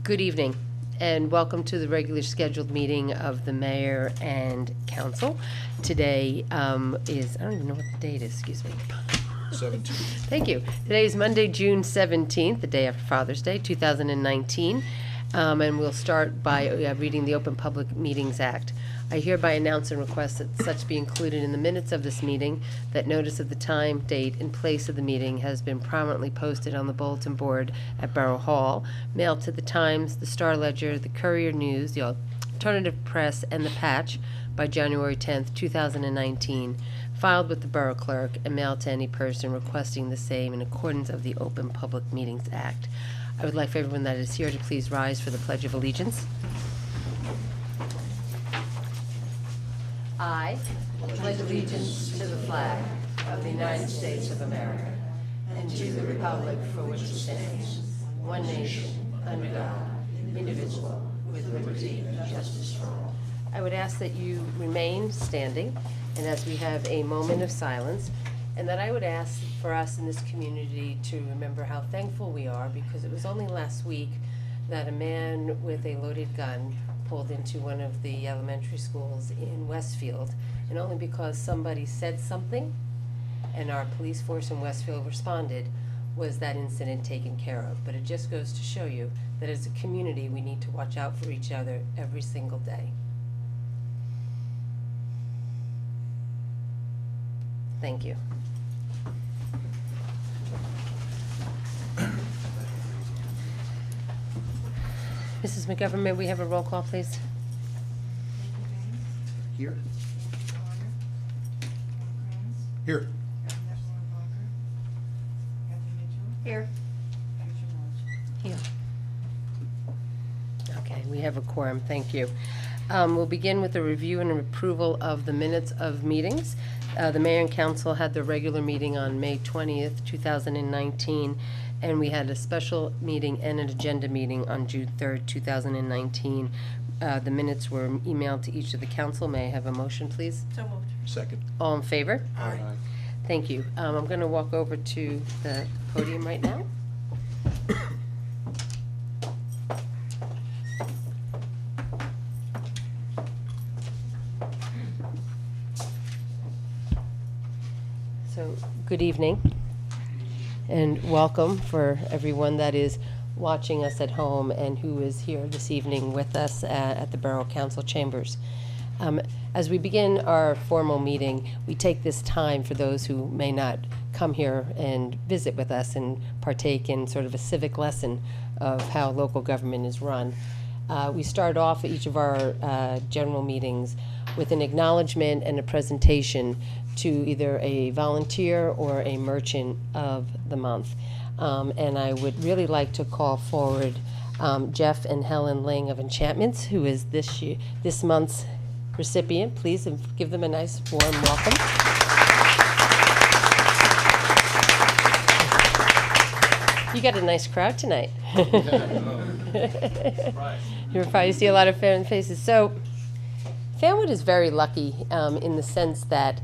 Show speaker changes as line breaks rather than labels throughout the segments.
Good evening, and welcome to the regular scheduled meeting of the mayor and council. Today is, I don't even know what the date is, excuse me.
17th.
Thank you. Today is Monday, June 17th, the day after Father's Day, 2019. And we'll start by reading the Open Public Meetings Act. I hereby announce and request that such be included in the minutes of this meeting, that notice of the time, date, and place of the meeting has been prominently posted on the bulletin board at Borough Hall, mailed to the Times, the Star Ledger, the Courier News, the Alternative Press, and the Patch by January 10th, 2019, filed with the Borough Clerk, and mailed to any person requesting the same in accordance of the Open Public Meetings Act. I would like for everyone that is here to please rise for the Pledge of Allegiance. I pledge allegiance to the flag of the United States of America and to the republic for which it stands, one nation, under God, indivisible, with liberty and justice for all. I would ask that you remain standing, and as we have a moment of silence, and that I would ask for us in this community to remember how thankful we are, because it was only last week that a man with a loaded gun pulled into one of the elementary schools in Westfield, and only because somebody said something and our police force in Westfield responded was that incident taken care of. But it just goes to show you that as a community we need to watch out for each other every single day. Thank you. Mrs. McGovern, may we have a roll call, please?
Here? Here.
Here. Here. Okay, we have a quorum, thank you. We'll begin with a review and approval of the minutes of meetings. The mayor and council had their regular meeting on May 20th, 2019, and we had a special meeting and an agenda meeting on June 3rd, 2019. The minutes were emailed to each of the council. May I have a motion, please?
So moved.
Second.
All in favor?
Aye.
Thank you. I'm going to walk over to the podium right now. So, good evening, and welcome for everyone that is watching us at home and who is here this evening with us at the Borough Council chambers. As we begin our formal meeting, we take this time for those who may not come here and visit with us and partake in sort of a civic lesson of how local government is run. We start off each of our general meetings with an acknowledgement and a presentation to either a volunteer or a merchant of the month. And I would really like to call forward Jeff and Helen Ling of Enchantments, who is this month's recipient. Please give them a nice warm welcome. You got a nice crowd tonight. You're probably see a lot of fan faces. So FANWOOD is very lucky in the sense that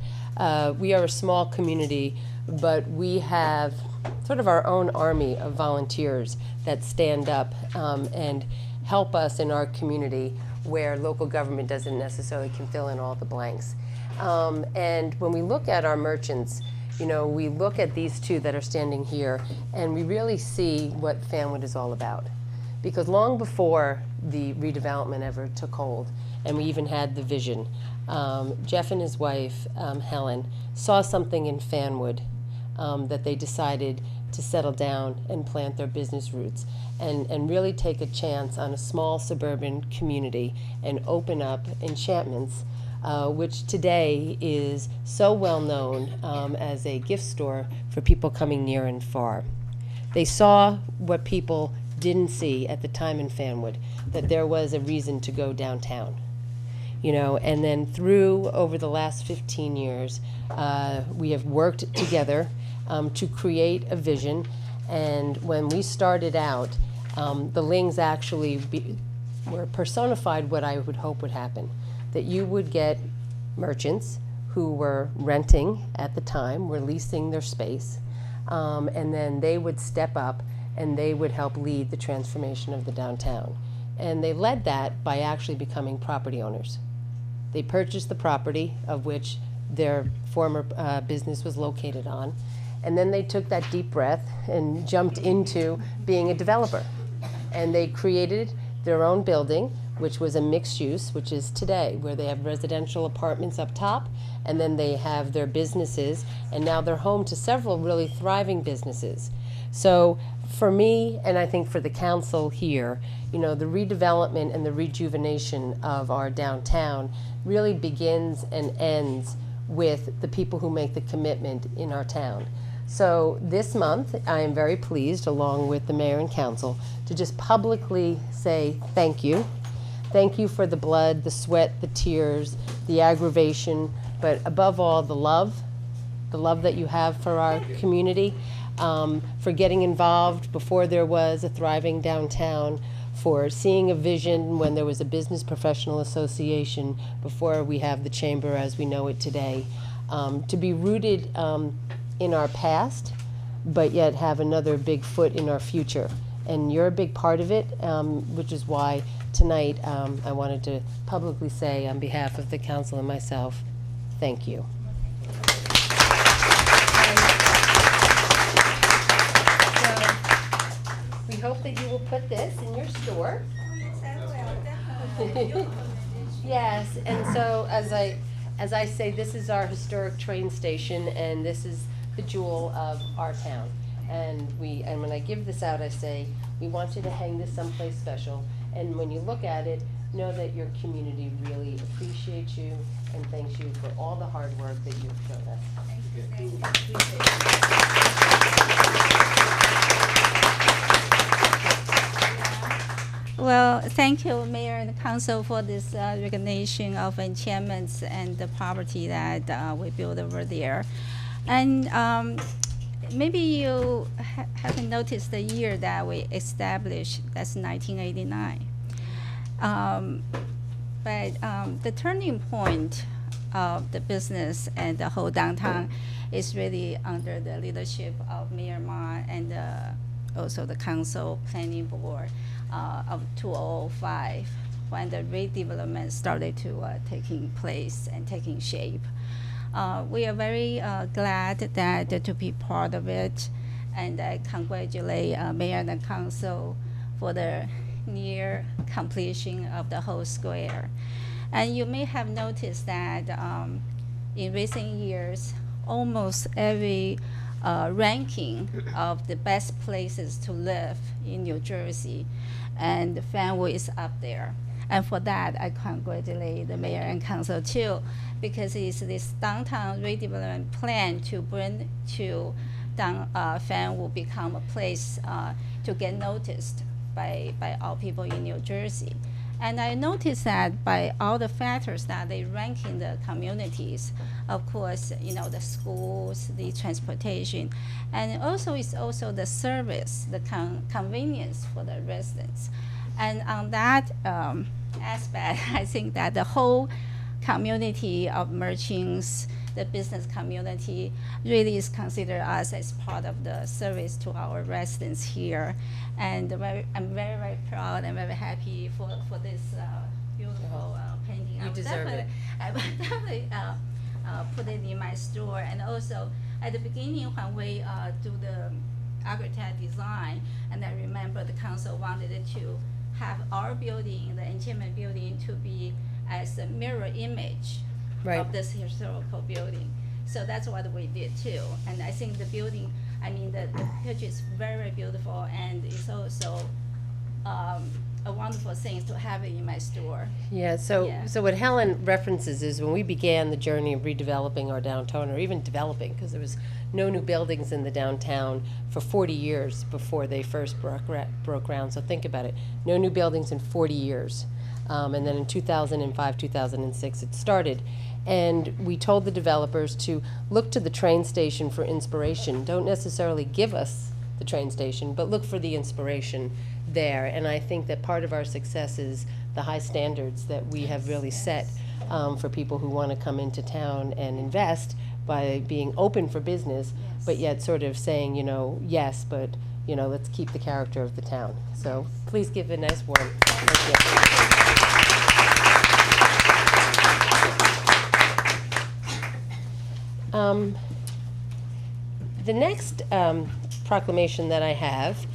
we are a small community, but we have sort of our own army of volunteers that stand up and help us in our community where local government doesn't necessarily can fill in all the blanks. And when we look at our merchants, you know, we look at these two that are standing here and we really see what FANWOOD is all about. Because long before the redevelopment ever took hold, and we even had the vision, Jeff and his wife, Helen, saw something in FANWOOD that they decided to settle down and plant their business roots and really take a chance on a small suburban community and open up Enchantments, which today is so well known as a gift store for people coming near and far. They saw what people didn't see at the time in FANWOOD, that there was a reason to go downtown. You know, and then over the last 15 years, we have worked together to create a vision. And when we started out, the Lings actually were personified what I would hope would happen. That you would get merchants who were renting at the time, were leasing their space, and then they would step up and they would help lead the transformation of the downtown. And they led that by actually becoming property owners. They purchased the property of which their former business was located on, and then they took that deep breath and jumped into being a developer. And they created their own building, which was a mixed use, which is today, where they have residential apartments up top, and then they have their businesses, and now they're home to several really thriving businesses. So for me, and I think for the council here, you know, the redevelopment and the rejuvenation of our downtown really begins and ends with the people who make the commitment in our town. So this month, I am very pleased, along with the mayor and council, to just publicly say thank you. Thank you for the blood, the sweat, the tears, the aggravation, but above all, the love that you have for our community, for getting involved before there was a thriving downtown, for seeing a vision when there was a business professional association before we have the chamber as we know it today, to be rooted in our past, but yet have another big foot in our future. And you're a big part of it, which is why tonight I wanted to publicly say on behalf of the council and myself, thank you. We hope that you will put this in your store. Yes, and so as I say, this is our historic train station, and this is the jewel of our town. And when I give this out, I say, we want you to hang this someplace special. And when you look at it, know that your community really appreciates you and thanks you for all the hard work that you've shown us. Thank you.
Well, thank you, Mayor and Council, for this recognition of enchantments and the property that we built over there. And maybe you haven't noticed the year that we established, that's 1989. But the turning point of the business and the whole downtown is really under the leadership of Mayor Ma and also the council planning board of 2005, when the redevelopment started to taking place and taking shape. We are very glad that to be part of it, and I congratulate Mayor and the Council for the near completion of the whole square. And you may have noticed that in recent years, almost every ranking of the best places to live in New Jersey, and FANWOOD is up there. And for that, I congratulate the mayor and council too, because it's this downtown redevelopment plan to bring to FANWOOD become a place to get noticed by all people in New Jersey. And I noticed that by all the factors that they rank in the communities, of course, you know, the schools, the transportation, and also it's also the service, the convenience for the residents. And on that aspect, I think that the whole community of merchants, the business community, really is considered us as part of the service to our residents here. And I'm very, very proud and very happy for this beautiful painting.
You deserve it.
I will definitely put it in my store. And also, at the beginning when we do the architect design, and I remember the council wanted it to have our building, the enchantment building, to be as a mirror image of this historical building. So that's what we did too. And I think the building, I mean, the picture is very, very beautiful, and it's also a wonderful thing to have it in my store.
Yeah, so what Helen references is when we began the journey of redeveloping our downtown, or even developing, because there was no new buildings in the downtown for 40 years before they first broke ground. So think about it, no new buildings in 40 years. And then in 2005, 2006, it started. And we told the developers to look to the train station for inspiration. Don't necessarily give us the train station, but look for the inspiration there. And I think that part of our success is the high standards that we have really set for people who want to come into town and invest by being open for business, but yet sort of saying, you know, yes, but you know, let's keep the character of the town. So please give a nice warm thank you. The next proclamation that I have,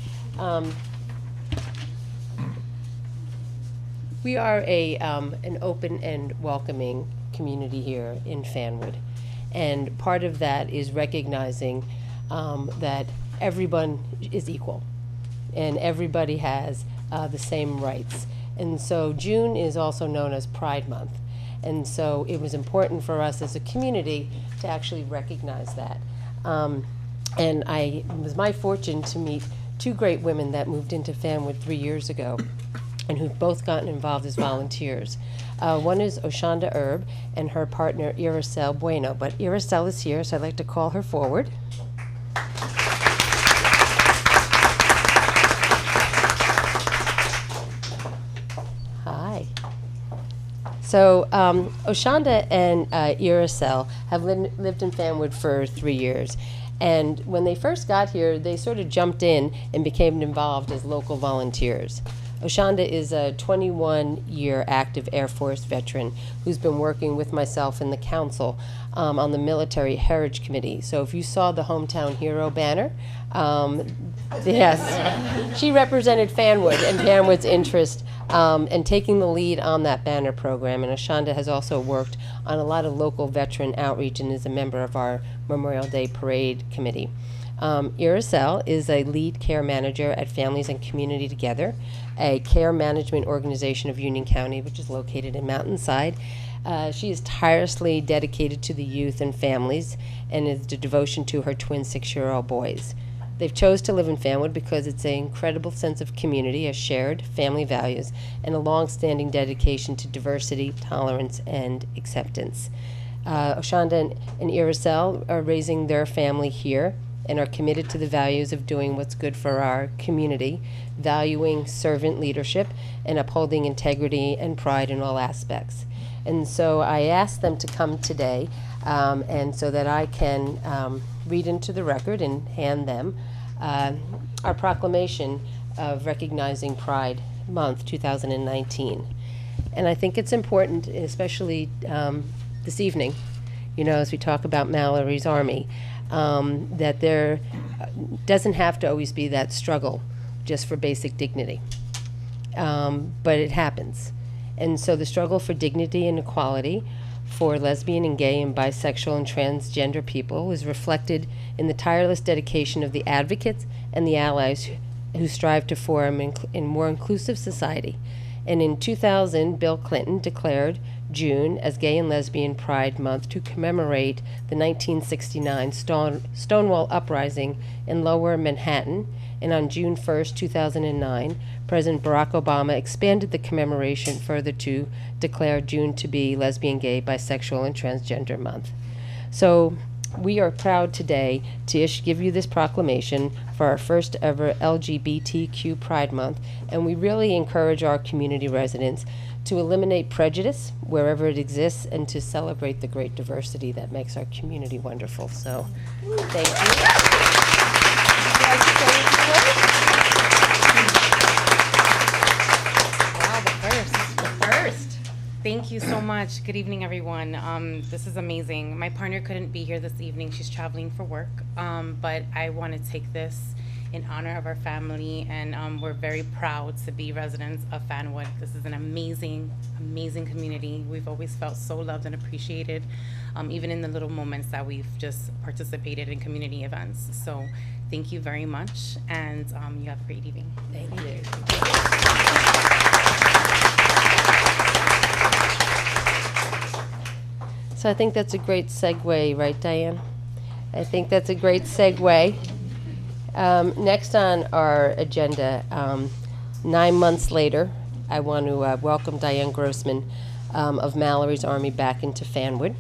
we are an open and welcoming community here in FANWOOD. And part of that is recognizing that everyone is equal and everybody has the same rights. And so June is also known as Pride Month. And so it was important for us as a community to actually recognize that. And it was my fortune to meet two great women that moved into FANWOOD 3 years ago and who've both gotten involved as volunteers. One is Oshanda Erb and her partner Iracel Bueno. But Iracel is here, so I'd like to call her forward. Hi. So Oshanda and Iracel have lived in FANWOOD for 3 years. And when they first got here, they sort of jumped in and became involved as local volunteers. Oshanda is a 21-year active Air Force veteran who's been working with myself and the council on the Military Heritage Committee. So if you saw the Hometown Hero banner, yes, she represented FANWOOD and FANWOOD's interest and taking the lead on that banner program. And Oshanda has also worked on a lot of local veteran outreach and is a member of our Memorial Day Parade Committee. Iracel is a lead care manager at Families and Community Together, a care management organization of Union County, which is located in Mountainside. She is tirelessly dedicated to the youth and families and is the devotion to her twin 6-year-old boys. They've chose to live in FANWOOD because it's an incredible sense of community, a shared family values, and a long-standing dedication to diversity, tolerance, and acceptance. Oshanda and Iracel are raising their family here and are committed to the values of doing what's good for our community, valuing servant leadership, and upholding integrity and pride in all aspects. And so I asked them to come today, and so that I can read into the record and hand them our proclamation of recognizing Pride Month 2019. And I think it's important, especially this evening, you know, as we talk about Mallory's Army, that there doesn't have to always be that struggle just for basic dignity. But it happens. And so the struggle for dignity and equality for lesbian and gay and bisexual and transgender people is reflected in the tireless dedication of the advocates and the allies who strive to form a more inclusive society. And in 2000, Bill Clinton declared June as Gay and Lesbian Pride Month to commemorate the 1969 Stonewall Uprising in Lower Manhattan. And on June 1st, 2009, President Barack Obama expanded the commemoration further to declare June to be Lesbian, Gay, Bisexual, and Transgender Month. So we are proud today to give you this proclamation for our first ever LGBTQ Pride Month, and we really encourage our community residents to eliminate prejudice wherever it exists and to celebrate the great diversity that makes our community wonderful. So, thank you.
Wow, the first. Thank you so much. Good evening, everyone. This is amazing. My partner couldn't be here this evening. She's traveling for work, but I want to take this in honor of our family, and we're very proud to be residents of FANWOOD. This is an amazing, amazing community. We've always felt so loved and appreciated, even in the little moments that we've just participated in community events. So thank you very much, and you have a great evening.
Thank you. So I think that's a great segue, right, Diane? I think that's a great segue. Next on our agenda, 9 months later, I want to welcome Diane Grossman of Mallory's Army back into FANWOOD.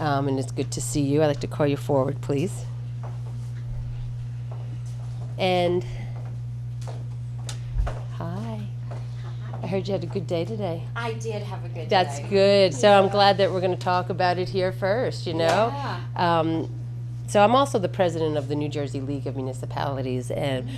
And it's good to see you. I'd like to call you forward, please. And hi. I heard you had a good day today.
I did have a good
That's
day.
good. So I'm glad that we're going to talk about it here first, you know?
Yeah.
So I'm also the president of the New Jersey League of Municipalities, and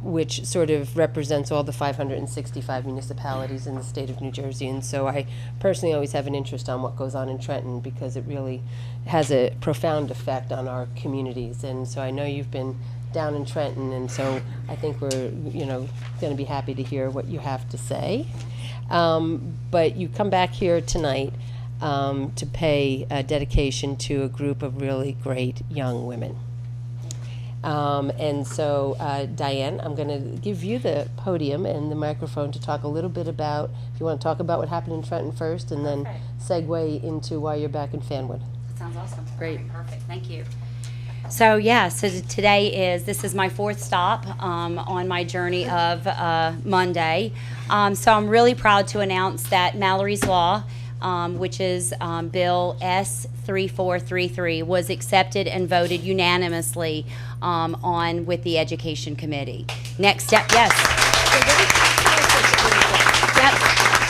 which sort of represents all the 565 municipalities in the state of New Jersey. And so I personally always have an interest on what goes on in Trenton, because it really has a profound effect on our communities. And so I know you've been down in Trenton, and so I think we're, going to be happy to hear what you have to say. But you come back here tonight to pay a dedication to a group of really great young women. And so, Diane, I'm going to give you the podium and the microphone to talk a little bit about, if you want to talk about what happened in Trenton first, and then segue into why you're back in Fanwood.
Sounds awesome.
Great.
Okay, perfect. Thank you. So this is my fourth stop on my journey of Monday. So I'm really proud to announce that Mallory's Law, which is Bill S3433, was accepted and voted unanimously on with the Education Committee. Next step, yes. Yep.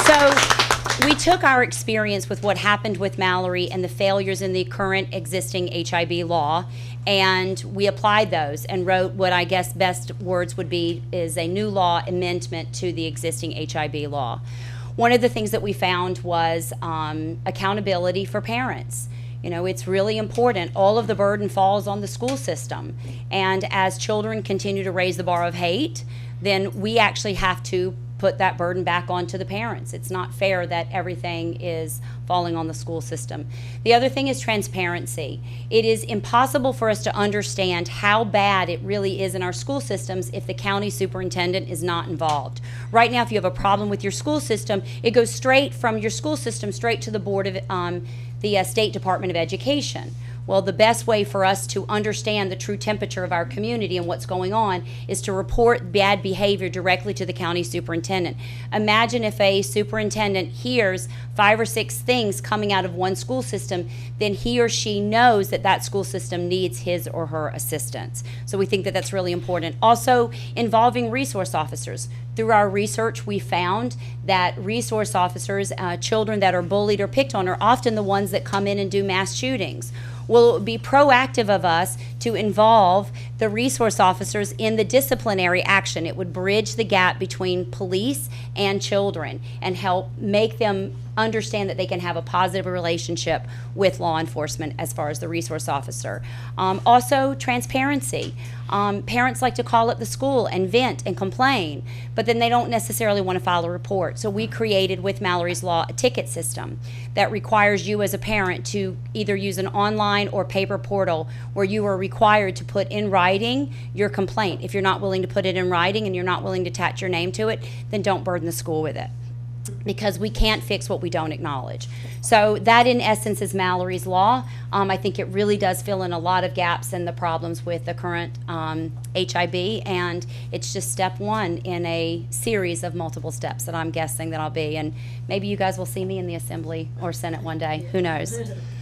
So we took our experience with what happened with Mallory and the failures in the current existing HIB law, and we applied those and wrote what I guess best words would be is a new law amendment to the existing HIB law. One of the things that we found was accountability for parents. It's really important. All of the burden falls on the school system. And as children continue to raise the bar of hate, then we actually have to put that burden back onto the parents. It's not fair that everything is falling on the school system. The other thing is transparency. It is impossible for us to understand how bad it really is in our school systems if the county superintendent is not involved. Right now, if you have a problem with your school system, it goes straight from your school system straight to the board of the State Department of Education. Well, the best way for us to understand the true temperature of our community and what's going on is to report bad behavior directly to the county superintendent. Imagine if a superintendent hears 5 or 6 things coming out of one school system, then he or she knows that that school system needs his or her assistance. So we think that that's really important. Also, involving resource officers. Through our research, we found that resource officers, children that are bullied or picked on, are often the ones that come in and do mass shootings. Well, it would be proactive of us to involve the resource officers in the disciplinary action. It would bridge the gap between police and children and help make them understand that they can have a positive relationship with law enforcement as far as the resource officer. Also, transparency. Parents like to call up the school and vent and complain, but then they don't necessarily want to file a report. So we created with Mallory's Law a ticket system that requires you as a parent to either use an online or paper portal where you are required to put in writing your complaint. If you're not willing to put it in writing and you're not willing to attach your name to it, then don't burden the school with it, because we can't fix what we don't acknowledge. So that in essence is Mallory's Law. I think it really does fill in a lot of gaps and the problems with the current HIB, and it's just step one in a series of multiple steps that I'm guessing that I'll be, and maybe you guys will see me in the Assembly or Senate one day, who knows.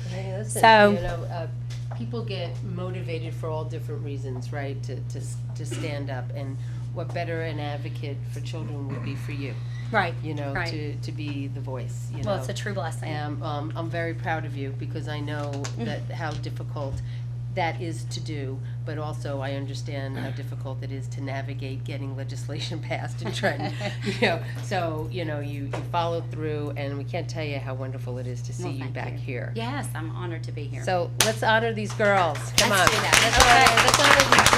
Hey, listen,
So-
people get motivated for all different reasons, right, to stand up, and what better an advocate for children would be for you,
Right,
right. to be the voice,
Well, it's a true blessing.
And I'm very proud of you, because I know that how difficult that is to do, but also I understand how difficult it is to navigate getting legislation passed in Trenton. So you follow through, and we can't tell you how wonderful it is to see
Well,
you
thank
back
you.
here.
Yes, I'm honored to be here.
So let's honor these girls. Come
Let's
on.
do that.
Let's honor these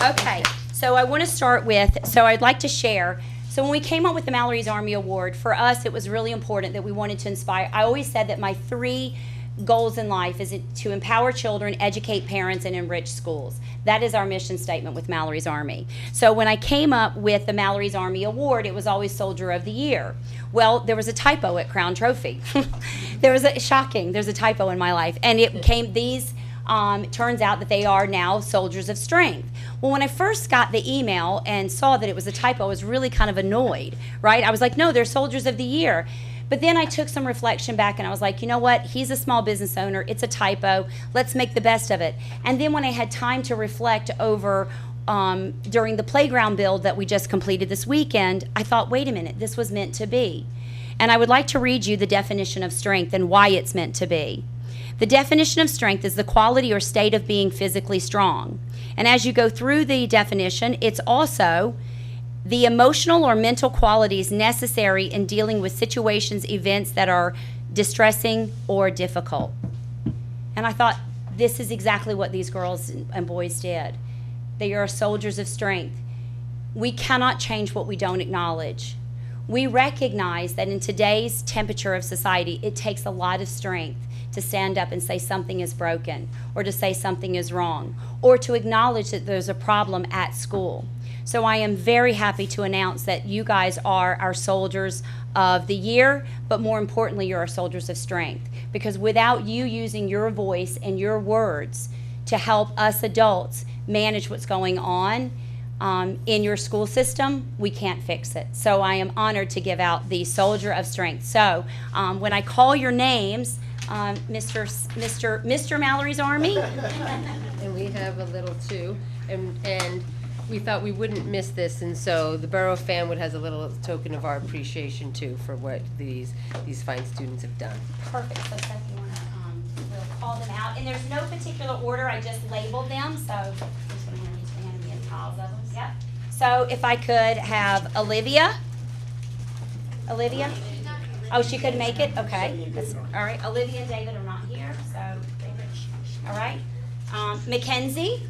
girls.
Okay, so I want to start with, so I'd like to share, so when we came up with the Mallory's Army Award, for us it was really important that we wanted to inspire. I always said that my 3 goals in life is to empower children, educate parents, and enrich schools. That is our mission statement with Mallory's Army. So when I came up with the Mallory's Army Award, it was always Soldier of the Year. Well, there was a typo at Crown Trophy. There's a typo in my life, and it came, turns out that they are now Soldiers of Strength. Well, when I first got the email and saw that it was a typo, I was really kind of annoyed, right? I was like, no, they're Soldiers of the Year. But then I took some reflection back and I was like, you know what? He's a small business owner. It's a typo. Let's make the best of it. And then when I had time to reflect over during the playground build that we just completed this weekend, I thought, wait a minute, this was meant to be. And I would like to read you the definition of strength and why it's meant to be. The definition of strength is the quality or state of being physically strong. And as you go through the definition, it's also the emotional or mental qualities necessary in dealing with situations, events that are distressing or difficult. And I thought, this is exactly what these girls and boys did. They are soldiers of strength. We cannot change what we don't acknowledge. We recognize that in today's temperature of society, it takes a lot of strength to stand up and say something is broken, or to say something is wrong, or to acknowledge that there's a problem at school. So I am very happy to announce that you guys are our soldiers of the year, but more importantly, you're our soldiers of strength. Because without you using your voice and your words to help us adults manage what's going on in your school system, we can't fix it. So I am honored to give out the Soldier of Strength. So when I call your names, Mr. Mallory's Army.
And we have a little too, and we thought we wouldn't miss this, and so the Borough of FANWOOD has a little token of our appreciation too for what these fine students have done.
Perfect. So Seth, you want to, we'll call them out. And there's no particular order. I just labeled them. So I'm just going to hand me in piles of them. Yep. So if I could have Olivia. Olivia? Oh, she couldn't make it? Okay. That's, all right. Olivia and David are not here. So, David. All right. Mackenzie.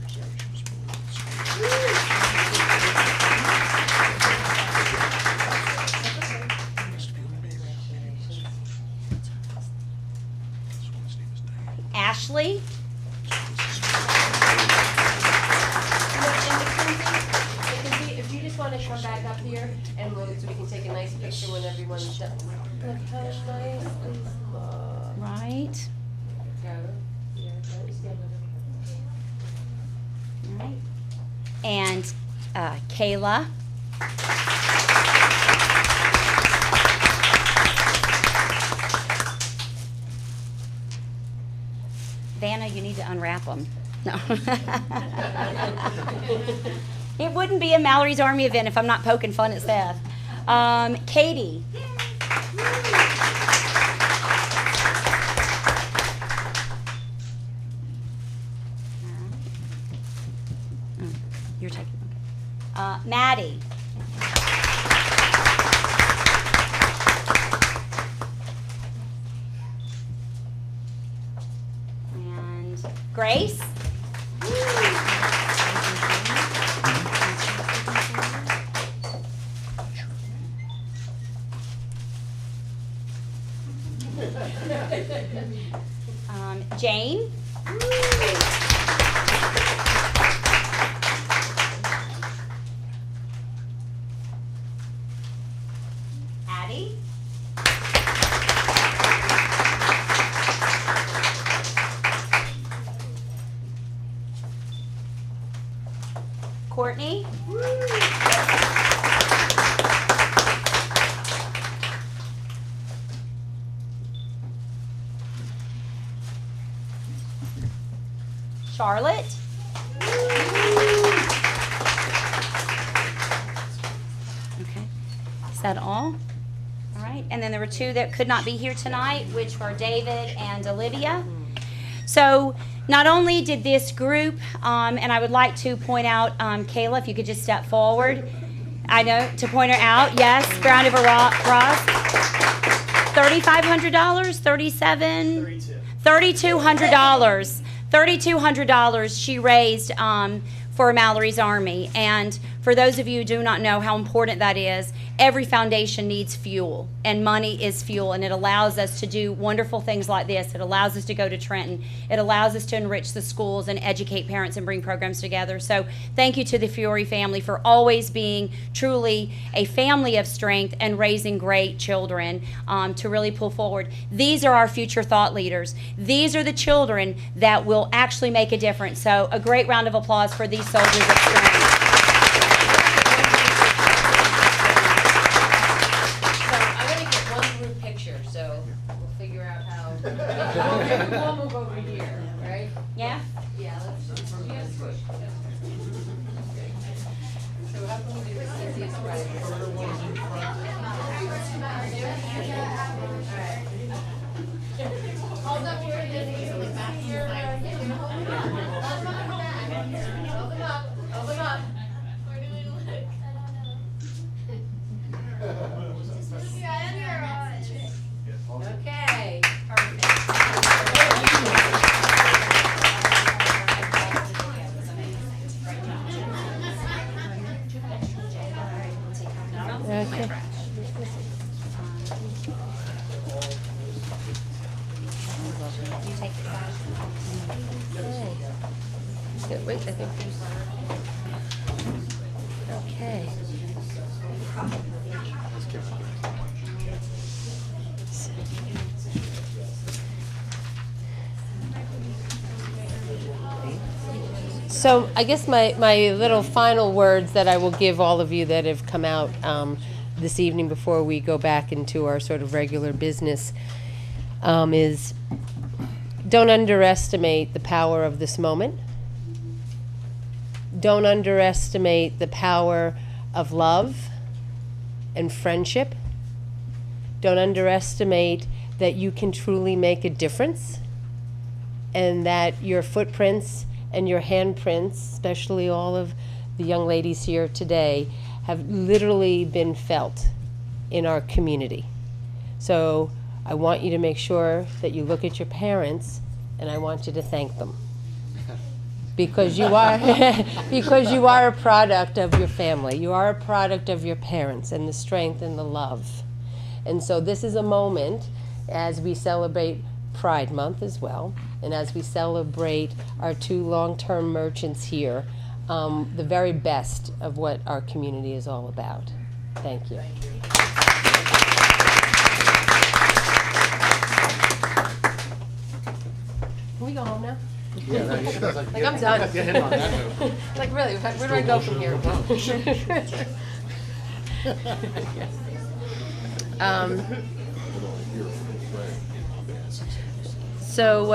Ashley.
If you just want to come back up here and so we can take a nice picture when everyone's done. Look how nice this looks.
Right. All right. And Kayla. Vanna, you need to unwrap them. No. It wouldn't be a Mallory's Army event if I'm not poking fun at Seth. Katie. You're taking okay. Maddie. And Grace. Jane. Addie. Courtney. Charlotte. Okay. Is that all? All right. And then there were two that could not be here tonight, which were David and Olivia. So not only did this group, and I would like to point out, Kayla, if you could just step forward. I know, to point her out. Yes, round of applause. $3,500, $3,200. $3,200 she raised for Mallory's Army. And for those of you who do not know how important that is, every foundation needs fuel, and money is fuel, and it allows us to do wonderful things like this. It allows us to go to Trenton. It allows us to enrich the schools and educate parents and bring programs together. So thank you to the Fiore family for always being truly a family of strength and raising great children to really pull forward. These are our future thought leaders. These are the children that will actually make a difference. So a great round of applause for these soldiers of strength.
So we'll figure out how. We'll move over here, right?
Yeah?
Yeah, let's switch. So how can we do this easiest way? Hold up here. Okay.
You take the trash.
Yeah, wait, I think there's. Okay. So I guess my little final words that I will give all of you that have come out this evening before we go back into our sort of regular business is don't underestimate the power of this moment. Don't underestimate the power of love and friendship. Don't underestimate that you can truly make a difference and that your footprints and your handprints, especially all of the young ladies here today, have literally been felt in our community. So I want you to make sure that you look at your parents and I want you to thank them. Because you are because you are a product of your family. You are a product of your parents and the strength and the love. And so this is a moment as we celebrate Pride Month as well, and as we celebrate our two long-term merchants here, the very best of what our community is all about. Thank you. Can we go home now?
Yeah,
Like, I'm done.
Get him on that note.
Like, really, where do I go from here? So,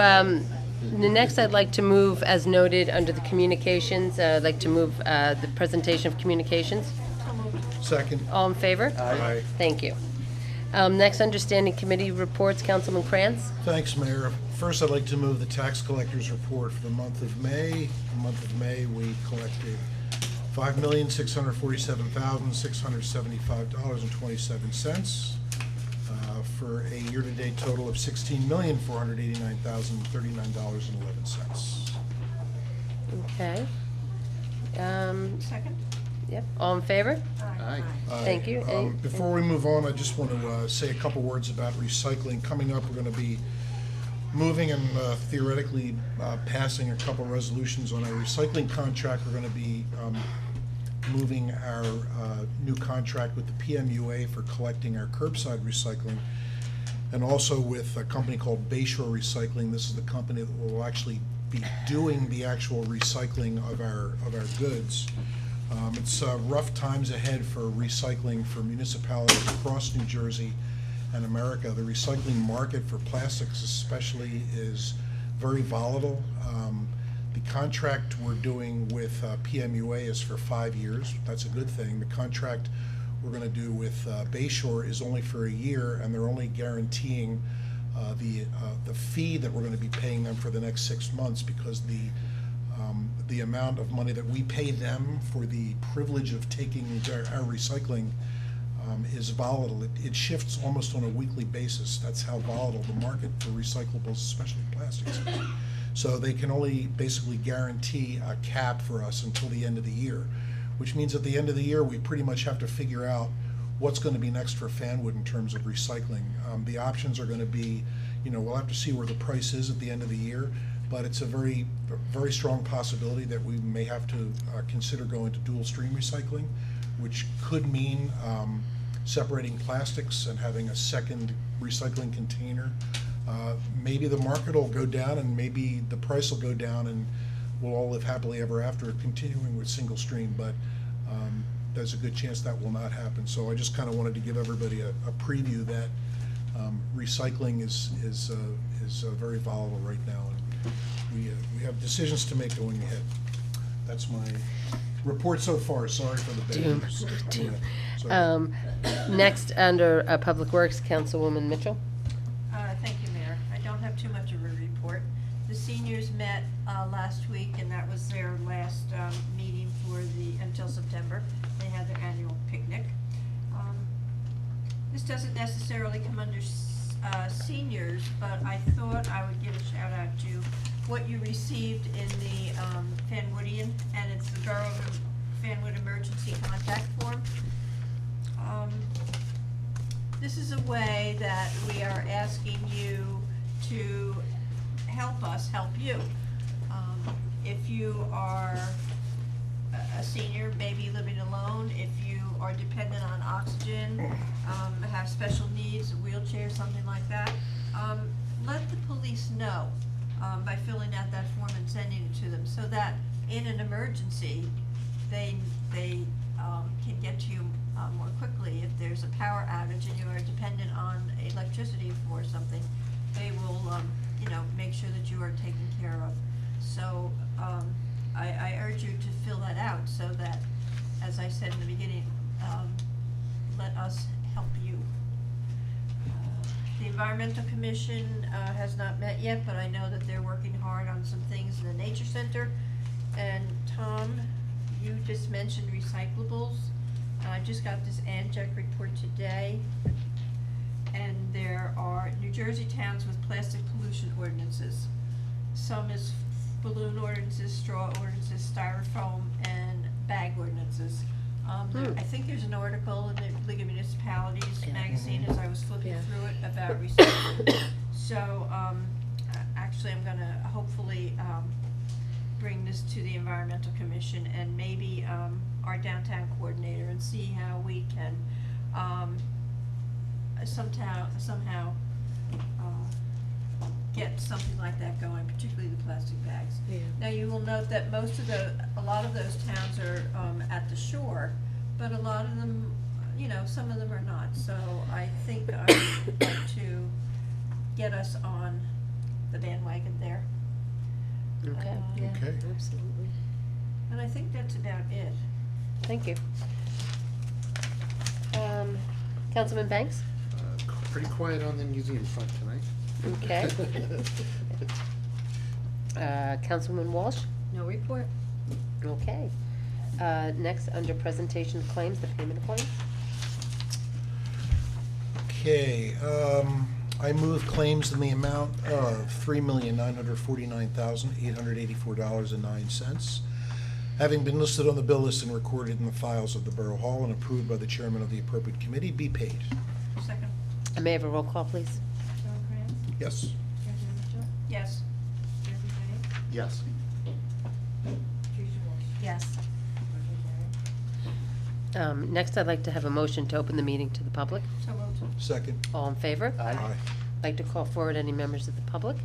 the next I'd like to move, as noted under the communications, I'd like to move the presentation of communications.
Second.
All in favor?
Aye.
Thank you. Next, understanding committee reports, Councilman Krantz.
Thanks, Mayor. First, I'd like to move the tax collector's report for the month of May. The month of May, we collected $5,647,675.27 for a year-to-date total of $16,489,039.11.
Okay.
Second?
Yep, all in favor?
Aye.
Thank you.
Before we move on, I just want to say a couple words about recycling. Coming up, we're going to be moving and theoretically passing a couple resolutions on our recycling contract. We're going to be moving our new contract with the PMUA for collecting our curbside recycling, and also with a company called Bayshore Recycling. This is the company that will actually be doing the actual recycling of our goods. It's rough times ahead for recycling for municipalities across New Jersey and America. The recycling market for plastics especially is very volatile. The contract we're doing with PMUA is for 5 years. That's a good thing. The contract we're going to do with Bayshore is only for a year, and they're only guaranteeing the fee that we're going to be paying them for the next 6 months, because the amount of money that we pay them for the privilege of taking our recycling is volatile. It shifts almost on a weekly basis. That's how volatile the market for recyclables, especially plastics, is. So they can only basically guarantee a cap for us until the end of the year, which means at the end of the year, we pretty much have to figure out what's going to be next for FANWOOD in terms of recycling. The options are going to be, we'll have to see where the price is at the end of the year, but it's a very, very strong possibility that we may have to consider going to dual stream recycling, which could mean separating plastics and having a second recycling container. Maybe the market will go down and maybe the price will go down and we'll all live happily ever after continuing with single stream, but there's a good chance that will not happen. So I just kind of wanted to give everybody a preview that recycling is very volatile right now, and we have decisions to make going ahead. That's my report so far. Sorry for the bad news. Yeah,
Next, under Public Works, Councilwoman Mitchell.
Thank you, Mayor. I don't have too much of a report. The seniors met last week, and that was their last meeting until September. They had their annual picnic. This doesn't necessarily come under seniors, but I thought I would give a shout out to what you received in the FANWOODian, and it's the Borough of FANWOOD Emergency Contact Form. way that we are asking you to help us help you. If you are a senior, maybe living alone, if you are dependent on oxygen, have special needs, a wheelchair, something like that, let the police know by filling out that form and sending it to them, so that in an emergency, they can get to you more quickly. If there's a power outage and you are dependent on electricity for something, they will, make sure that you are taken care of. So, I urge you to fill that out so that, as I said in the beginning, let us help you. The Environmental Commission has not met yet, but I know that they're working hard on some things in the Nature Center. And Tom, you just mentioned recyclables. I just got this ANJEC report today, and there are New Jersey towns with plastic pollution ordinances. Some is balloon ordinances, straw ordinances, styrofoam, and bag ordinances. I think there's an article in the League of Municipalities magazine as I was flipping through it about recycling. So, actually, I'm gonna hopefully bring this to the Environmental Commission and maybe our downtown coordinator and see how we can somehow get something like that going, particularly the plastic bags.
Yeah.
Now, you will note that a lot of those towns are at the shore, but a lot of them, some of them are not. So I think I would like to get us on the bandwagon there.
Okay.
Yeah.
Okay.
Absolutely.
And I think that's about it.
Thank you. Councilman Banks?
Pretty quiet on the museum front tonight.
Okay. Councilman Walsh?
No report.
Okay. Next, under presentation of claims, the payment of claims.
Okay, I move claims in the amount of $3,949,884.09, having been listed on the bill list and recorded in the files of the Borough Hall and approved by the chairman of the appropriate committee, be paid.
Second.
I may have a roll call, please.
Yes.
Yes.
Yes.
Yes.
Next, I'd like to have a motion to open the meeting to the public.
So moved.
Second.
All in favor?
Aye.
Aye.
I'd like to call forward any members of the public.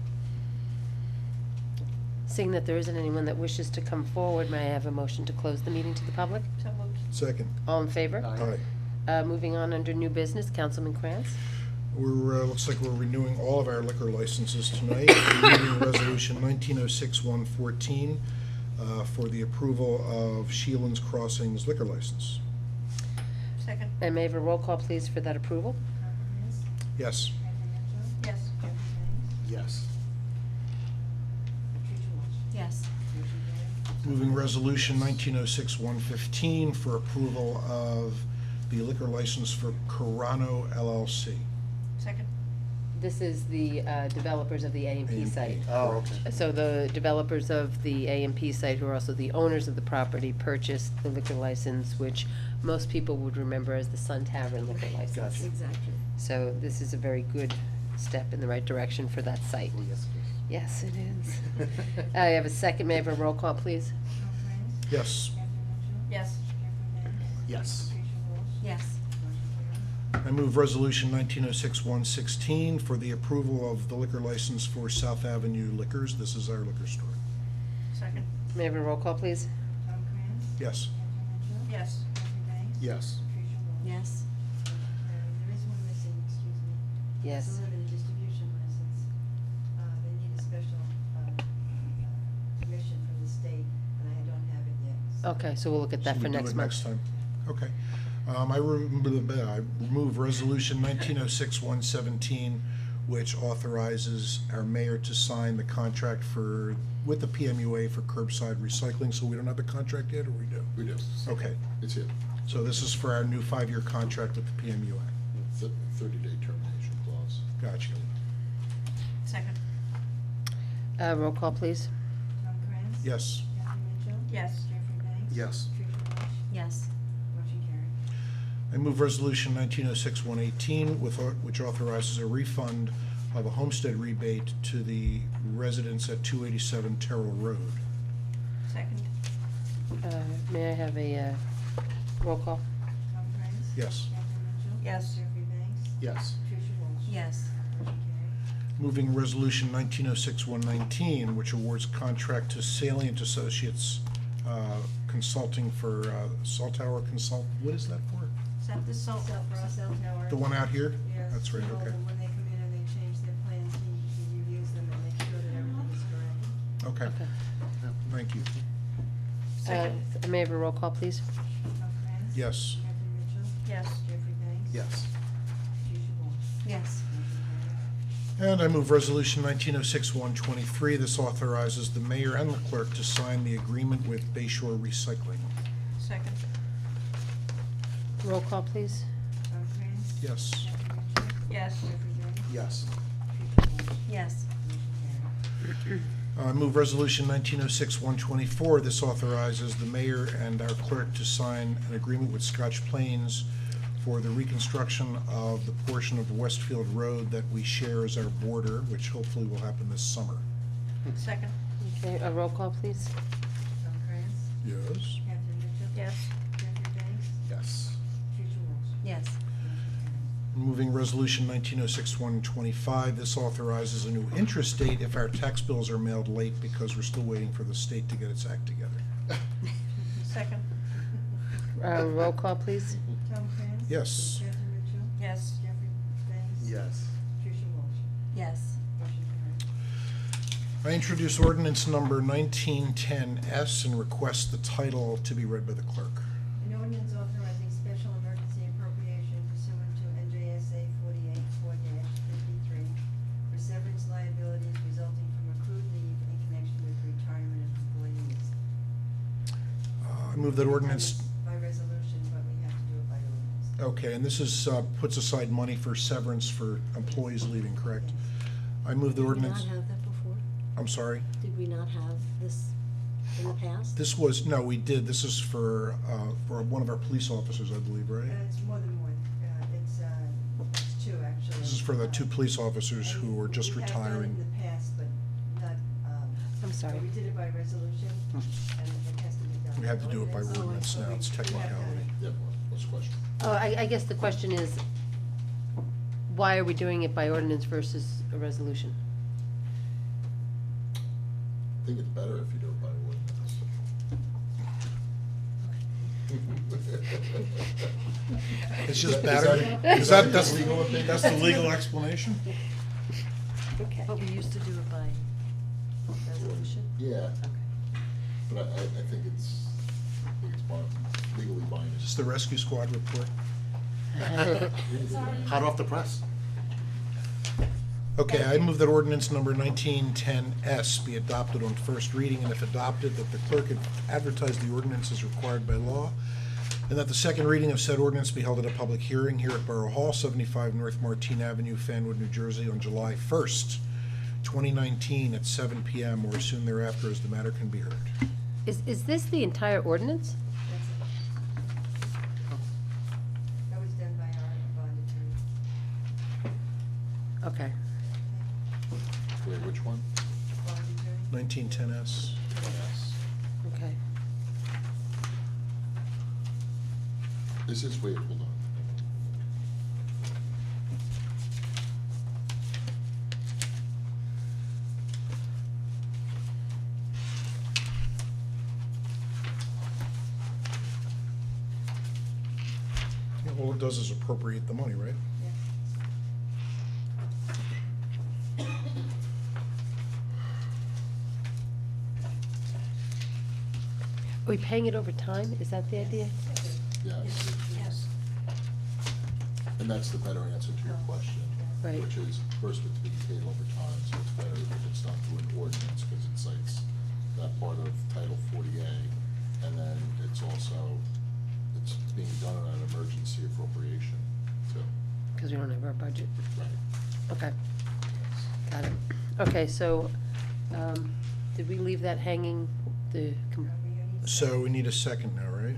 Seeing that there isn't anyone that wishes to come forward, may I have a motion to close the meeting to the public?
So moved.
Second.
All in favor?
Aye.
Aye.
Moving on under new business, Councilman Krantz.
Looks like we're renewing all of our liquor licenses tonight. We're reading Resolution 1906-114 for the approval of Sheelan's Crossings liquor license.
Second.
I may have a roll call, please, for that approval.
Yes.
Yes.
Yes.
Yes.
Moving Resolution 1906-115 for approval of the liquor license for Carano LLC.
Second.
This is the developers of the A&P site.
Oh, okay.
So the developers of the A&P site, who are also the owners of the property, purchased the liquor license, which most people would remember as the Sun Tavern liquor license.
Gotcha.
Exactly.
So this is a very good step in the right direction for that site.
Oh, yes,
Yes, it is. I have a second. May I have a roll call, please?
Yes.
Yes.
yes.
Yes.
I move Resolution 1906-116 for the approval of the liquor license for South Avenue Liquors. This is our liquor store.
Second.
May I have a roll call, please?
Yes.
Yes.
Yes.
Yes.
There is one missing, excuse me.
Yes.
It's a limited distribution license. They need a special permission from the state, and I don't have it yet. So
Okay, so we'll look at that
So
for
we do
next
it
month.
next time. Okay. I move Resolution 1906-117, which authorizes our mayor to sign the contract with the PMUA for curbside recycling. So we don't have the contract yet, or we do?
We do.
Okay.
It's here.
So this is for our new 5-year contract with the PMUA.
30-day termination clause.
Gotcha.
Second.
Roll call, please.
Tom Krantz?
Yes.
Kathy Mitchell?
Yes.
Jeffrey Banks?
Yes.
Tricia Walsh?
Yes.
Motion carried.
I move Resolution 1906-118, which authorizes a refund of a homestead rebate to the residents at 287 Terrell Road.
Second.
May I have a roll call?
Tom Cruise.
Yes.
Catherine Mitchell.
Yes.
Jeffrey Banks.
Yes.
Patricia Walsh.
Yes.
Motion carried.
Moving Resolution 1906-119, which awards contract to Salient Associates Consulting for Cell Tower Consult. What is that for?
Is that the salt?
Cell tower.
The one out here?
Yes.
That's right,
Well,
okay.
When they come in and they change their plans, he reviews them and makes sure that everything is correct.
Okay,
Okay.
thank you.
May I have a roll call, please?
Tom Cruise.
Yes.
Catherine Mitchell.
Yes.
Jeffrey Banks.
Yes.
Patricia Walsh.
Yes.
Motion carried.
And I move Resolution 1906-123. This authorizes the mayor and the clerk to sign the agreement with Bayshore Recycling.
Second.
Roll call, please.
Tom Cruise.
Yes.
Catherine Mitchell.
Yes.
Jeffrey Banks.
Yes.
Patricia Walsh.
Yes.
Motion carried.
I move Resolution 1906-124. This authorizes the mayor and our clerk to sign an agreement with Scotch Plains for the reconstruction of the portion of Westfield Road that we share as our border, which hopefully will happen this summer.
Second.
Okay, a roll call, please.
Tom Cruise.
Yes.
Catherine Mitchell.
Yes.
Jeffrey Banks.
Yes.
Patricia Walsh.
Yes.
Motion carried.
Moving Resolution 1906-125, this authorizes a new interest date if our tax bills are mailed late because we're still waiting for the state to get its act together.
Second.
Roll call, please.
Tom Cruise.
Yes.
Catherine Mitchell.
Yes.
Jeffrey Banks.
Yes.
Patricia Walsh.
Yes.
Motion carried.
I introduce ordinance number 1910S and request the title to be read by the clerk.
An ordinance authorizing special emergency appropriation pursuant to NJSA 48-4-53 for severance liabilities resulting from accrued leave in connection with retirement of employees.
I move that ordinance,
By resolution, but we have to do it by ordinance.
okay, and this is, puts aside money for severance for employees leaving, correct? I move that ordinance,
Did we not have that before?
I'm sorry,
Did we not have this in the past?
this was, no, we did, this is for one of our police officers, I believe, right?
It's more than one. It's two, actually.
This is for the two police officers who are just
We have done it
retiring.
in the past, but not,
I'm sorry.
but we did it by resolution, and it has to be done.
We have to do it by
ordinance.
ordinance now, it's
We have done
technicality.
it.
Yeah, what's the question?
Oh, I guess the question is, why are we doing it by ordinance versus a resolution?
I think it's better if you do it by ordinance.
It's just
Is
better,
that-
is that,
that's legal opinion?
that's the legal explanation?
Okay.
But we used to do it by resolution?
Yeah, but I think it's legally binding.
Is this the rescue squad report?
Hot off the press.
Okay, I move that ordinance number 1910S be adopted on first reading, and if adopted, that the clerk advertise the ordinance as required by law, and that the second reading of said ordinance be held at a public hearing here at Borough Hall, 75 North Martine Avenue, FANWOOD, New Jersey, on July 1st, 2019, at 7 p.m. or as soon thereafter as the matter can be heard.
Is this the entire ordinance?
That's it. That was done by our bond attorney.
Okay.
Wait, which one?
Bond attorney.
1910S.
Yes.
Okay.
This is, wait, hold on.
Yeah, all it does is appropriate the money, right?
Yeah.
Are we paying it over time? Is that the idea?
Yes.
Yes.
And that's the better answer to your question.
Right.
Which is, first it's being paid over time, so it's better if it's done through an ordinance, because it cites that part of Title 40A. And then it's also, it's being done on an emergency appropriation, too.
Because we don't have our budget.
Right.
Okay, got it. Okay, so, did we leave that hanging, the,
We need
So we need a second now, right?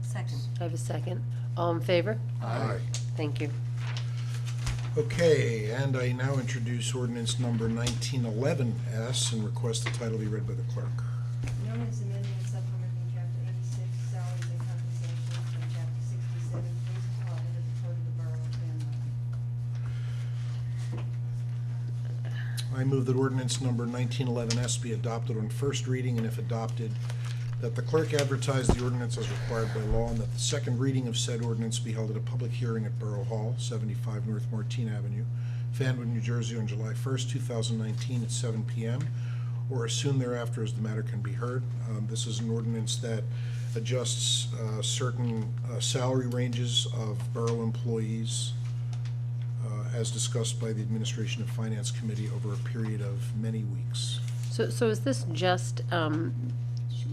Second.
I have a second. All in favor?
Aye.
Thank you.
Okay, and I now introduce ordinance number 1911S and request the title be read by the clerk.
An ordinance amending and supplementing chapter 86, salaries and compensation, from chapter 67, police department of the code of the borough of Fanwood.
I move that ordinance number 1911S be adopted on first reading, and if adopted, that the clerk advertise the ordinance as required by law, and that the second reading of said ordinance be held at a public hearing at Borough Hall, 75 North Martine Avenue, Fanwood, New Jersey, on July 1st, 2019, at 7 p.m., or as soon thereafter as the matter can be heard. This is an ordinance that adjusts certain salary ranges of borough employees as discussed by the Administration and Finance Committee over a period of many weeks.
So is this just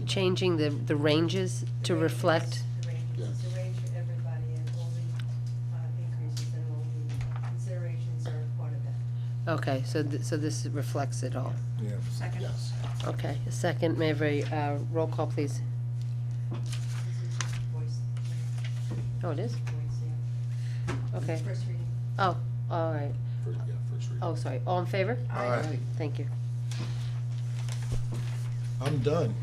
changing the ranges to reflect?
The ranges, it's a range for everybody, and all the increases and all the considerations are part of that.
Okay, so this reflects it all.
Yeah.
Second.
Yes.
Okay, a second, may I have a roll call, please?
This is just voice,
Oh, it is?
voice, yeah.
Okay.
First reading.
Oh, all right.
First reading.
Oh, sorry. All in favor?
Aye.
Thank you.
I'm done.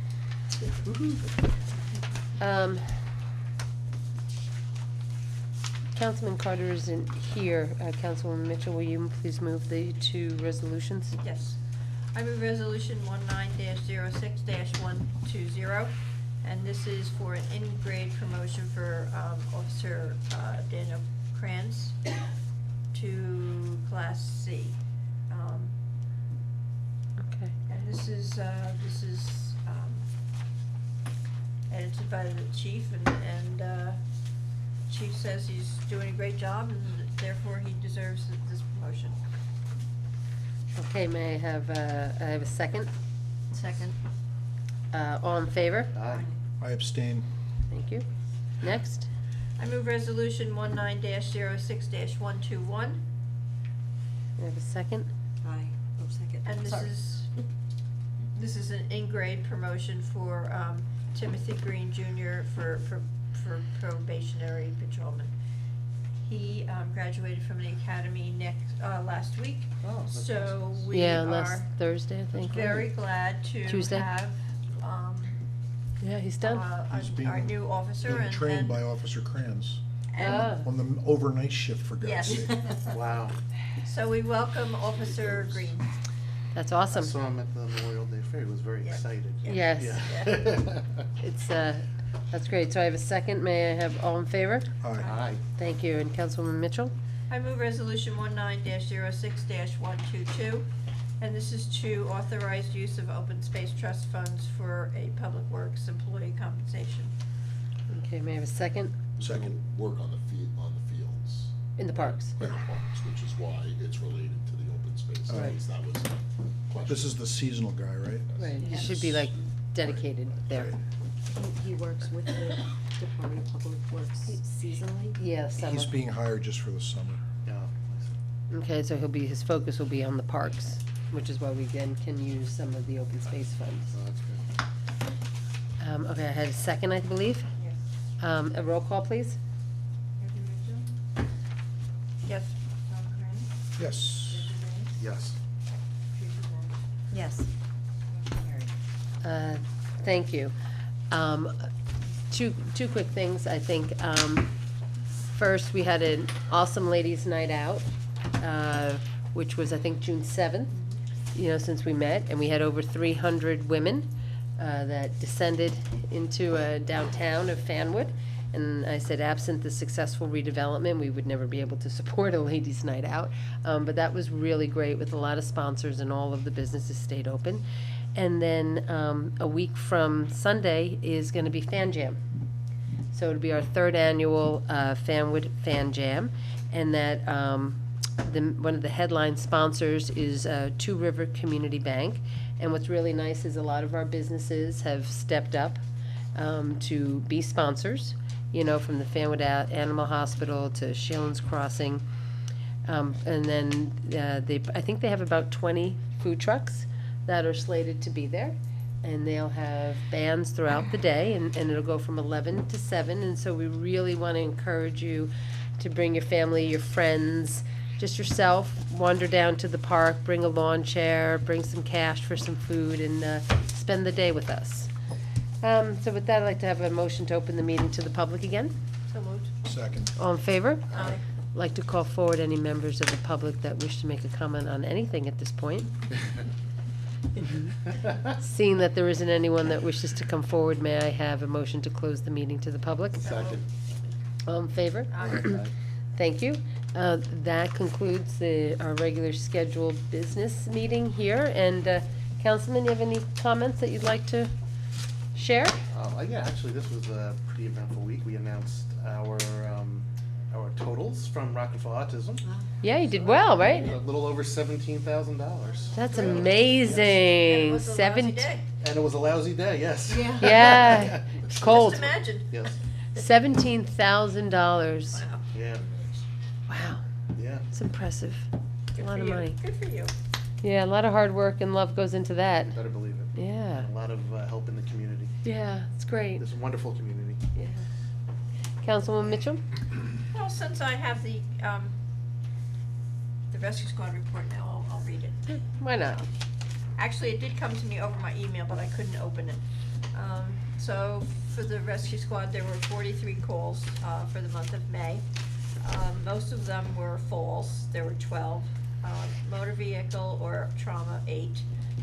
Councilman Carter isn't here. Councilwoman Mitchell, will you please move the two resolutions?
Yes. I move resolution 19-06-120, and this is for an in-grade promotion for Officer Daniel Kranz to Class C.
Okay.
And this is edited by the chief, and chief says he's doing a great job, and therefore he deserves this promotion.
Okay, may I have a second?
Second.
All in favor?
I abstain.
Thank you. Next?
I move resolution 19-06-121,
May I have a second?
Aye. Oh, second.
and this is an in-grade promotion for Timothy Green Jr. for probationary patrolman. He graduated from the academy last week, so we
Yeah, last
are
Thursday, I think.
very glad to
Tuesday.
have
Yeah, he's done.
He's being-
our new officer,
Being
and
trained by Officer Kranz
Ah.
on the overnight shift, for God's
yes.
sake.
Wow.
So we welcome Officer Green.
That's
I
awesome.
saw him at the Memorial Day Fair. He was very
Yeah.
excited.
Yes.
Yeah.
It's, that's great. So I have a second. May I have all in favor?
Aye.
Aye.
Thank you. And Councilwoman Mitchell?
I move resolution 19-06-122, and this is to authorize use of open space trust funds for a public works employee compensation.
Okay, may I have a second?
Second.
Work on the fields.
In the parks.
In the parks, which is why it's related to the open space.
Right.
At least that was the question.
This is the seasonal guy, right?
Right, it should be like dedicated there.
He works with the Department of Public Works seasonally.
Yeah, summer.
He's being hired just for the summer.
Yeah.
Okay, so his focus will be on the parks, which is why we then can use some of the open space funds.
Oh, that's good.
Okay, I had a second, I believe.
Yes.
A roll call, please.
Andrew Mitchell,
Yes.
Tom Kranz,
Yes.
Debbie Reynolds,
Yes.
Teresa Walsh,
Yes.
motion carried.
Thank you. Two quick things, I think. First, we had an awesome ladies' night out, which was, I think, June 7th, since we met, and we had over 300 women that descended into downtown of Fanwood. And I said, absent the successful redevelopment, we would never be able to support a ladies' night out. But that was really great with a lot of sponsors, and all of the businesses stayed open. And then a week from Sunday is going to be Fan Jam. So it'll be our third annual Fanwood Fan Jam. And that one of the headline sponsors is Two River Community Bank. And what's really nice is a lot of our businesses have stepped up to be sponsors, from the Fanwood Animal Hospital to Shield's Crossing. And then I think they have about 20 food trucks that are slated to be there. and they'll have bands throughout the day, and it'll go from 11 to 7, and so we really want to encourage you to bring your family, your friends, just yourself, wander down to the park, bring a lawn chair, bring some cash for some food, and spend the day with us. So with that, I'd like to have a motion to open the meeting to the public again.
So moved.
Second.
All in favor?
Aye.
Like to call forward any members of the public that wish to make a comment on anything at this point. Seeing that there isn't anyone that wishes to come forward, may I have a motion to close the meeting to the public?
Second.
All in favor? Thank you. That concludes our regular scheduled business meeting here. And Councilman, you have any comments that you'd like to share?
Yeah, actually, this was a pretty eventful week. We announced our totals from Rocket for Autism.
Yeah, you did well, right?
A little over $17,000.
That's
And it
amazing.
was a lousy day.
And it was a lousy day, yes.
Yeah, it's cold.
Just imagine.
Yes,
$17,000.
Wow.
yeah,
Wow,
yeah.
it's impressive.
Good
A lot
for
of
you.
money.
Good for you.
Yeah, a lot of hard work and love goes into that.
You better believe it.
Yeah,
A lot of help in the community.
yeah, it's great.
This wonderful community.
Yeah. Councilwoman Mitchell?
Well, since I have the rescue squad report now, I'll read it.
Why not?
Actually, it did come to me over my email, but I couldn't open it. So for the rescue squad, there were 43 calls for the month of May. Most of them were falls. There were 12. Motor vehicle or trauma, 8.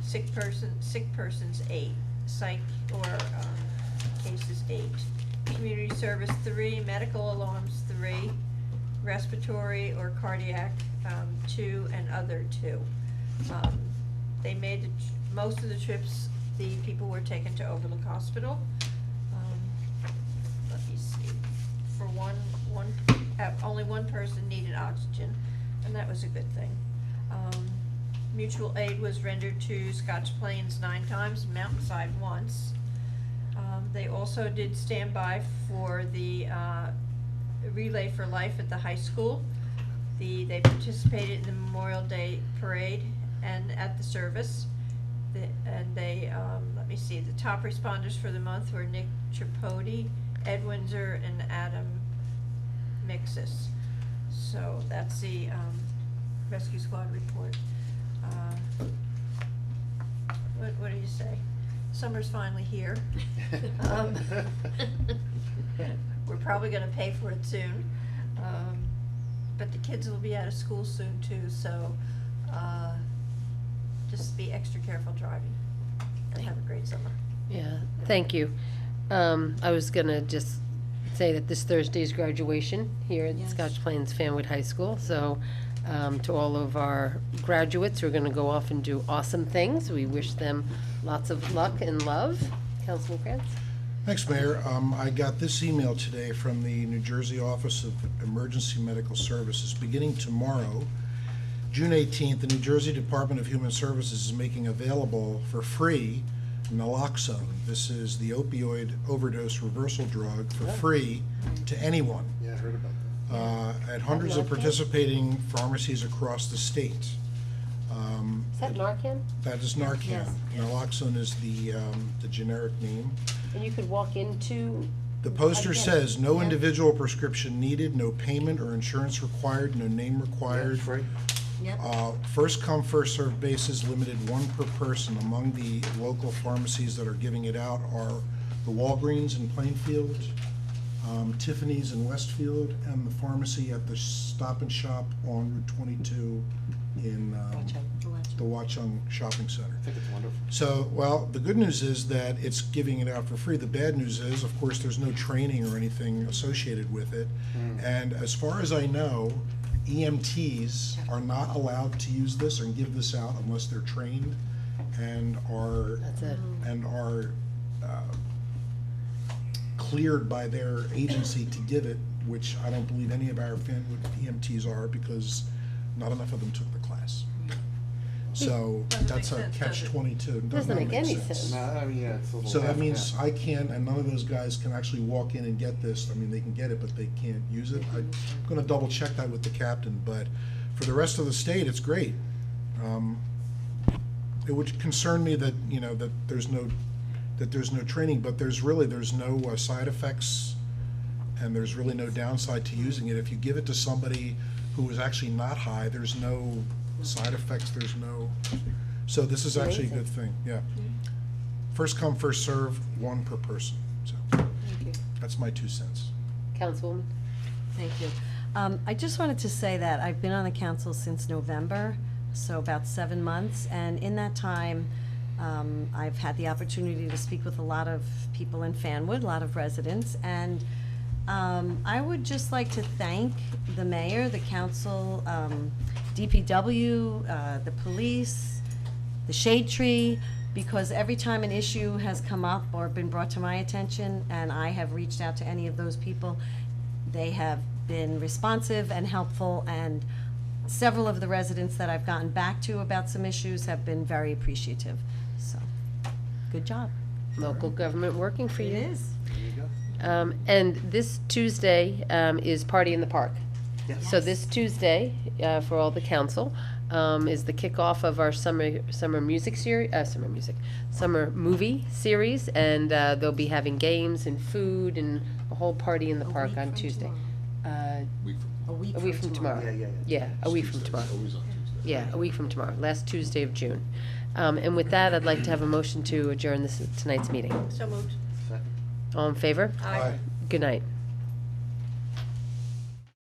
Sick persons, 8. Psych or cases, 8. Community service, 3. Medical alarms, 3. Respiratory or cardiac, 2, and other, 2. They made most of the trips. The people were taken to Overlook Hospital. Let me see. For only one person needed oxygen, and that was a good thing. Mutual aid was rendered to Scotch Plains 9 times, Mountainside once. They also did standby for the Relay for Life at the high school. They participated in the Memorial Day parade and at the service. Let me see, the top responders for the month were Nick Tripodi, Ed Windsor, and Adam Mixis. So that's the rescue squad report. What do you say? Summer's finally here. We're probably gonna pay for it soon. But the kids will be out of school soon too, so just be extra careful driving and have a great summer.
Yeah, thank you. I was gonna just say that this Thursday's graduation here at
Yes.
Scotch Plains FANWOOD High School. So, to all of our graduates who are gonna go off and do awesome things, we wish them lots of luck and love. Councilman Krantz?
Thanks, Mayor. I got this email today from the New Jersey Office of Emergency Medical Services. Beginning tomorrow, June 18th, the New Jersey Department of Human Services is making available for free naloxone. This is the opioid overdose reversal drug for free to anyone
Yeah, I heard about that.
at hundreds of
Narcan?
participating pharmacies across the state.
Is that Narcan?
That is Narcan.
Yes.
Naloxone is the generic name.
And you could walk into,
The poster
Again,
says, no
yeah.
individual prescription needed, no payment or insurance required, no name required.
Free.
First come, first served basis, limited 1 per person. Among the local pharmacies that are giving it out are the Walgreens in Plainfield, Tiffany's in Westfield, and the pharmacy at the Stop and Shop on Route 22 in the Watchung Shopping Center.
I think it's wonderful.
So, well, the good news is that it's giving it out for free. The bad news is, of course, there's no training or anything associated with it. And as far as I know, EMTs are not allowed to use this or give this out unless they're trained and are
that's it.
Cleared by their agency to give it, which I don't believe any of our FANWOOD EMTs are because not enough of them took the class. So
Doesn't
that's
make
a
sense, does it?
catch-22.
Doesn't make any sense.
No, I mean, yeah, it's a little.
So that
half
means
half.
I can't, and none of those guys can actually walk in and get this. I mean, they can get it, but they can't use it. I'm gonna double check that with the captain, but for the rest of the state, it's great. it would concern me that, you know, that there's no training, but there's no side effects, and there's really no downside to using it. If you give it to somebody who is actually not high, there's no side effects, so this is actually a good thing, yeah. First come, first serve, one per person, so
Thank you.
that's my 2 cents.
Councilwoman?
Thank you. I just wanted to say that I've been on the council since November, so about 7 months, and in that time, I've had the opportunity to speak with a lot of people in Fanwood, a lot of residents, and I would just like to thank the mayor, the council, DPW, the police, the shade tree, because every time an issue has come up or been brought to my attention and I have reached out to any of those people, they have been responsive and helpful, and several of the residents that I've gotten back to about some issues have been very appreciative. So, good job.
Local government working for you.
It is.
There you go.
And this Tuesday is Party in the Park.
Yes.
So this Tuesday, for all the council, is the kickoff of our summer movie series, and they'll be having games and food and a whole party in the park
week
on
from
Tuesday.
Week
A week from tomorrow. Yeah, a week from
Tuesday,
tomorrow.
Always on Tuesday.
Yeah, a week from tomorrow, last Tuesday of June. And with that, I'd like to have a motion to adjourn tonight's meeting.
So moved.
Second.
All in favor?
Aye.
Good night.